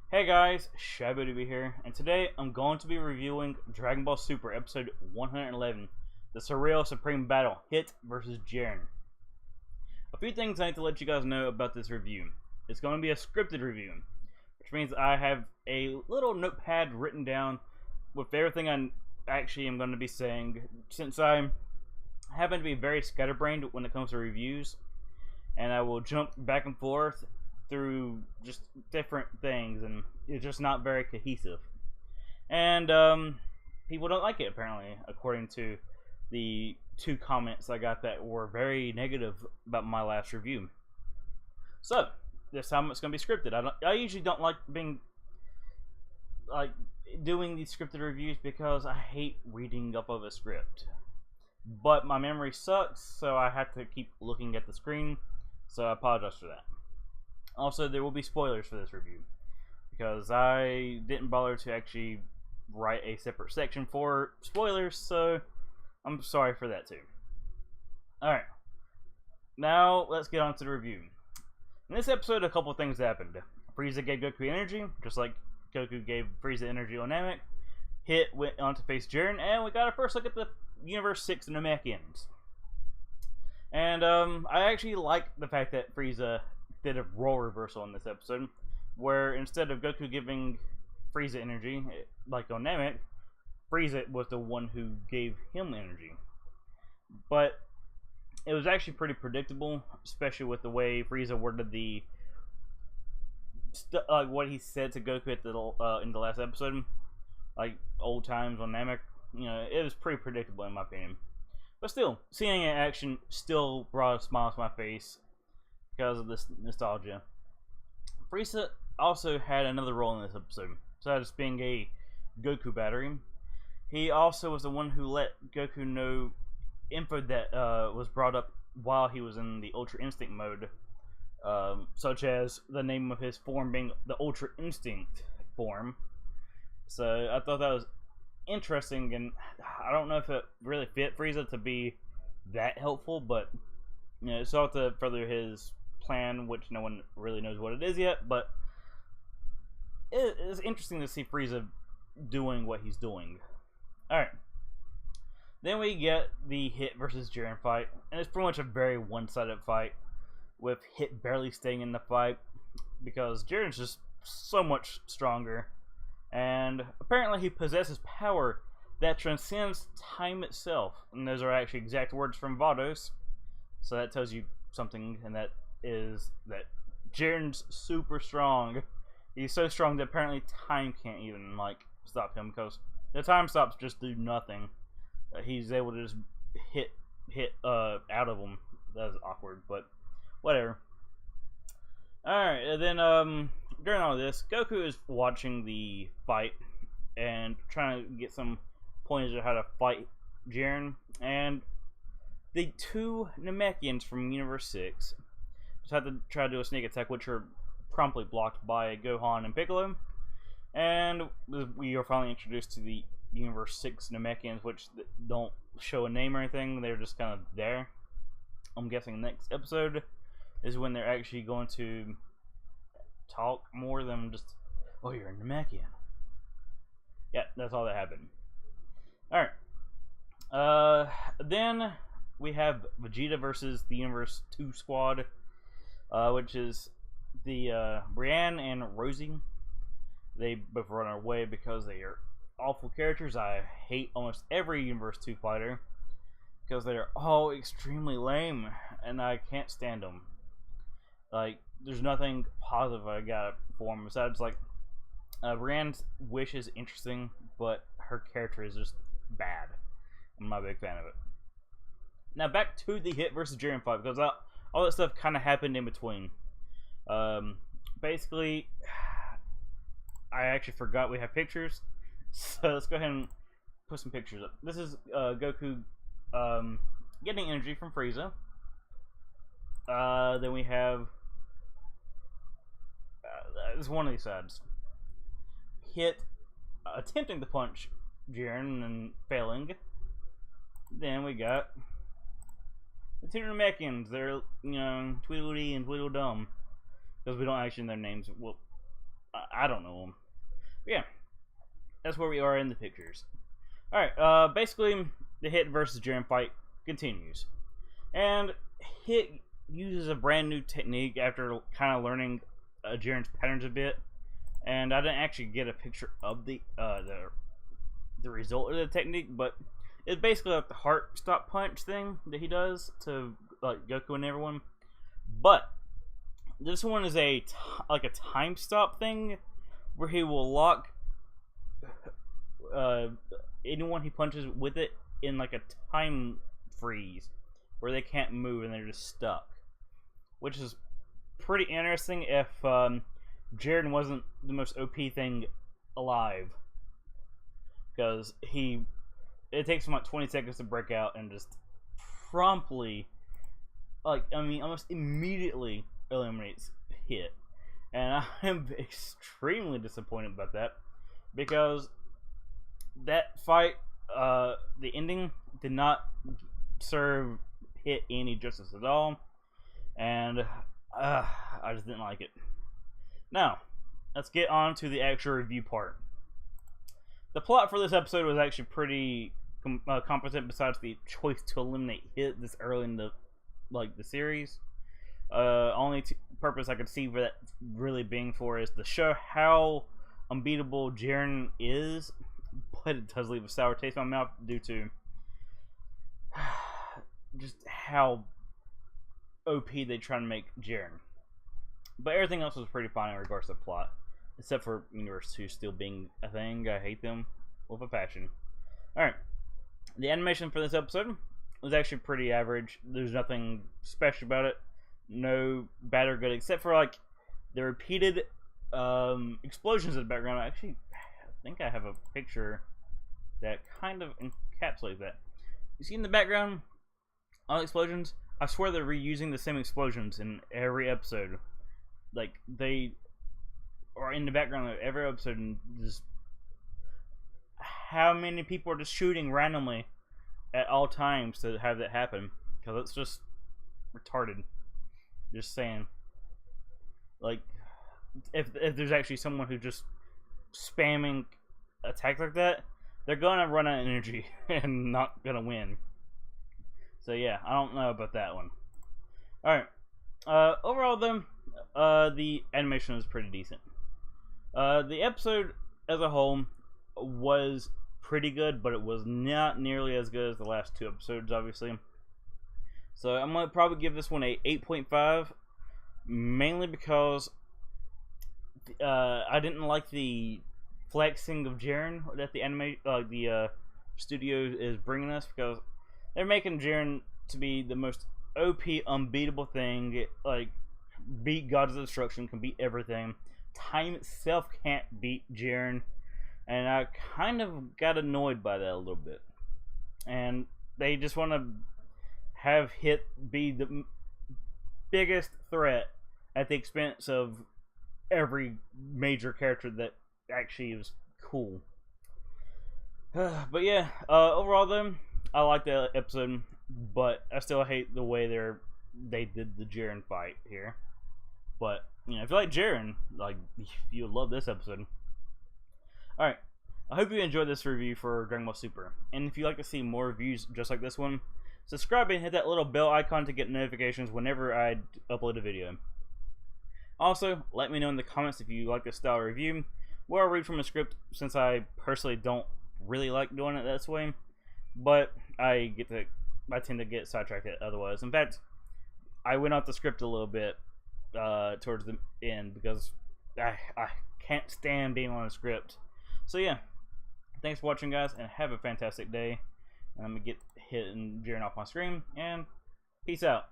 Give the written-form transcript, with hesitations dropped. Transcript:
Hey guys, Shabadoobie here, and today I'm going to be reviewing Dragon Ball Super Episode 111, the Surreal Supreme Battle, Hit vs. Jiren. A few things I need to let you guys know about this review. It's going to be a scripted review, which means I have a little notepad written down with everything I actually am going to be saying, since I happen to be very scatterbrained when it comes to reviews, and I will jump back and forth through just different things, and it's just not very cohesive. And people don't like it, apparently, according to the two comments I got that were very negative about my last review. So this time it's going to be scripted. I usually don't like doing these scripted reviews because I hate reading up of a script. But my memory sucks, so I have to keep looking at the screen. So I apologize for that. Also, there will be spoilers for this review, because I didn't bother to actually write a separate section for spoilers, so I'm sorry for that too. Alright, now let's get on to the review. In this episode, a couple things happened. Frieza gave Goku energy, just like Goku gave Frieza energy on Namek. Hit went on to face Jiren, and we got a first look at the Universe 6 Namekians. And I actually like the fact that Frieza did a role reversal in this episode, where instead of Goku giving Frieza energy, like on Namek, Frieza was the one who gave him energy. But it was actually pretty predictable, especially with the way Frieza worded the what he said to Goku at the in the last episode, like old times on Namek. You know, it was pretty predictable in my opinion. But still, seeing it in action still brought a smile to my face because of this nostalgia. Frieza also had another role in this episode. Besides being a Goku battery, he also was the one who let Goku know info that was brought up while he was in the Ultra Instinct mode, such as the name of his form being the Ultra Instinct form. So I thought that was interesting, and I don't know if it really fit Frieza to be that helpful, but you know, it's all to further his plan, which no one really knows what it is yet. But it is interesting to see Frieza doing what he's doing. Alright, then we get the Hit versus Jiren fight, and it's pretty much a very one-sided fight, with Hit barely staying in the fight because Jiren's just so much stronger, and apparently he possesses power that transcends time itself, and those are actually exact words from Vados. So that tells you something, and that is that Jiren's super strong. He's so strong that apparently time can't even stop him, because the time stops just do nothing. He's able to just hit out of him. That was awkward, but whatever. Alright, and then during all this, Goku is watching the fight and trying to get some pointers on how to fight Jiren, and the two Namekians from Universe 6 just had to try to do a sneak attack, which are promptly blocked by Gohan and Piccolo. And we are finally introduced to the Universe 6 Namekians, which don't show a name or anything. They're just kind of there. I'm guessing next episode is when they're actually going to talk more than just, oh, you're a Namekian. Yeah, that's all that happened. Alright. Then we have Vegeta versus the Universe 2 squad, which is the Brienne and Rosie. They both run away because they are awful characters. I hate almost every Universe 2 fighter because they're all extremely lame, and I can't stand them. Like, there's nothing positive I got for them besides, Brienne's wish is interesting, but her character is just bad. I'm not a big fan of it. Now back to the Hit versus Jiren fight, because all that stuff kind of happened in between. Basically, I actually forgot we have pictures, so let's go ahead and put some pictures up. This is Goku getting energy from Frieza. Then we have this one of these sides. Hit attempting to punch Jiren and failing. Then we got the two Namekians. They're, you know, Tweedledee and Tweedledum, because we don't actually know their names. Well, I don't know him. But yeah, that's where we are in the pictures. Alright, basically, the Hit versus Jiren fight continues. And Hit uses a brand new technique after kind of learning Jiren's patterns a bit. And I didn't actually get a picture of the result of the technique, but it's basically like the heart stop punch thing that he does to like Goku and everyone. But this one is like a time stop thing where he will lock anyone he punches with it in like a time freeze where they can't move and they're just stuck, which is pretty interesting if Jiren wasn't the most OP thing alive, because it takes him like 20 seconds to break out and just promptly, like, I mean, almost immediately eliminates Hit. And I am extremely disappointed about that, because that fight, the ending did not serve Hit any justice at all, and I just didn't like it. Now, let's get on to the actual review part. The plot for this episode was actually pretty competent, besides the choice to eliminate Hit this early in the series. Only purpose I could see for that really being for is to show how unbeatable Jiren is, but it does leave a sour taste in my mouth due to just how OP they try to make Jiren. But everything else was pretty fine in regards to the plot, except for Universe 2 still being a thing. I hate them with a passion. Alright, the animation for this episode was actually pretty average. There's nothing special about it. No bad or good, except for like the repeated explosions in the background. Actually, I think I have a picture that kind of encapsulates that. You see in the background all the explosions? I swear they're reusing the same explosions in every episode. Like, they are in the background of every episode, and just how many people are just shooting randomly at all times to have that happen, because it's just retarded. Just saying. Like, if there's actually someone who's just spamming attacks like that, they're gonna run out of energy and not gonna win. So yeah, I don't know about that one. Alright. Overall though, the animation was pretty decent. The episode as a whole was pretty good, but it was not nearly as good as the last two episodes, obviously. So I'm going to probably give this one a 8.5, mainly because I didn't like the flexing of Jiren that the studio is bringing us, because they're making Jiren to be the most OP, unbeatable thing. Like, beat Gods of Destruction, can beat everything. Time itself can't beat Jiren, and I kind of got annoyed by that a little bit. And they just want to have Hit be the biggest threat at the expense of every major character that actually is cool. But yeah, overall though, I like the episode, but I still hate the way they did the Jiren fight here. But you know, if you like Jiren, like, you'll love this episode. Alright, I hope you enjoyed this review for Dragon Ball Super, and if you'd like to see more reviews just like this one, subscribe and hit that little bell icon to get notifications whenever I upload a video. Also, let me know in the comments if you like this style of review, where I read from a script, since I personally don't really like doing it this way, but I tend to get sidetracked otherwise. In fact, I went off the script a little bit towards the end, because I can't stand being on a script. So yeah, thanks for watching, guys, and have a fantastic day. I'm gonna get Hit and Jiren off my screen, and peace out.